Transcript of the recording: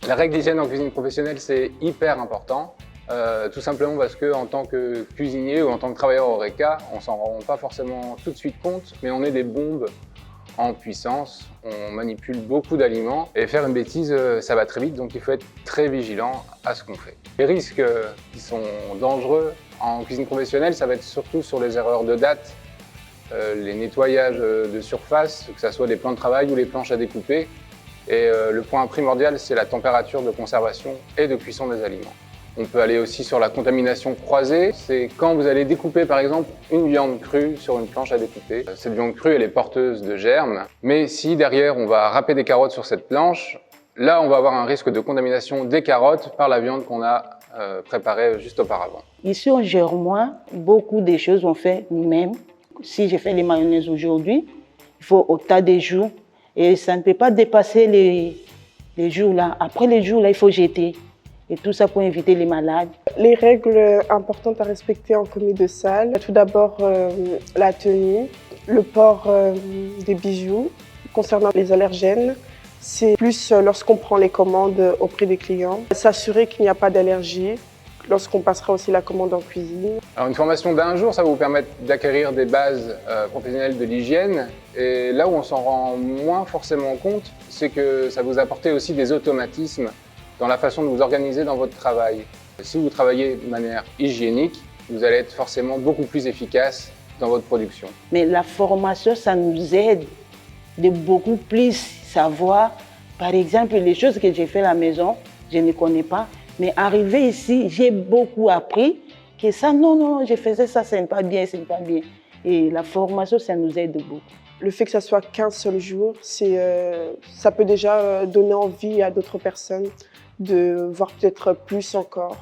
La règle d'hygiène en cuisine professionnelle, c'est hyper important. Tout simplement parce qu'en tant que cuisinier ou en tant que travailleur HoReCa, on s'en rend pas forcément tout de suite compte, mais on est des bombes en puissance, on manipule beaucoup d'aliments et faire une bêtise, ça va très vite, donc il faut être très vigilant à ce qu'on fait. Les risques qui sont dangereux en cuisine professionnelle, ça va être surtout sur les erreurs de date, les nettoyages de surface, que ce soit des plans de travail ou les planches à découper. Et le point primordial, c'est la température de conservation et de cuisson des aliments. On peut aller aussi sur la contamination croisée. C'est quand vous allez découper par exemple une viande crue sur une planche à découper. Cette viande crue, elle est porteuse de germes. Mais si derrière on va râper des carottes sur cette planche, là on va avoir un risque de contamination des carottes par la viande qu'on a préparée juste auparavant. Ici au Germois, beaucoup de choses on fait nous-mêmes. Si je fais les mayonnaises aujourd'hui, il faut au tas de jours. Et ça ne peut pas dépasser les jours là. Après les jours là, il faut jeter. Et tout ça pour éviter les malades. Les règles importantes à respecter en commis de salle. Tout d'abord, la tenue, le port des bijoux. Concernant les allergènes, c'est plus lorsqu'on prend les commandes auprès des clients. S'assurer qu'il n'y a pas d'allergie lorsqu'on passera aussi la commande en cuisine. Alors une formation d'1 jour, ça va vous permettre d'acquérir des bases professionnelles de l'hygiène. Et là où on s'en rend moins forcément compte, c'est que ça vous apporte aussi des automatismes dans la façon de vous organiser dans votre travail. Si vous travaillez de manière hygiénique, vous allez être forcément beaucoup plus efficace dans votre production. Mais la formation, ça nous aide de beaucoup plus savoir. Par exemple, les choses que j'ai fait à la maison, je ne connais pas. Mais arrivé ici, j'ai beaucoup appris que ça, non, je faisais ça, ce n'est pas bien, ce n'est pas bien. Et la formation, ça nous aide beaucoup. Le fait que ça soit qu'un seul jour, ça peut déjà donner envie à d'autres personnes de voir peut-être plus encore.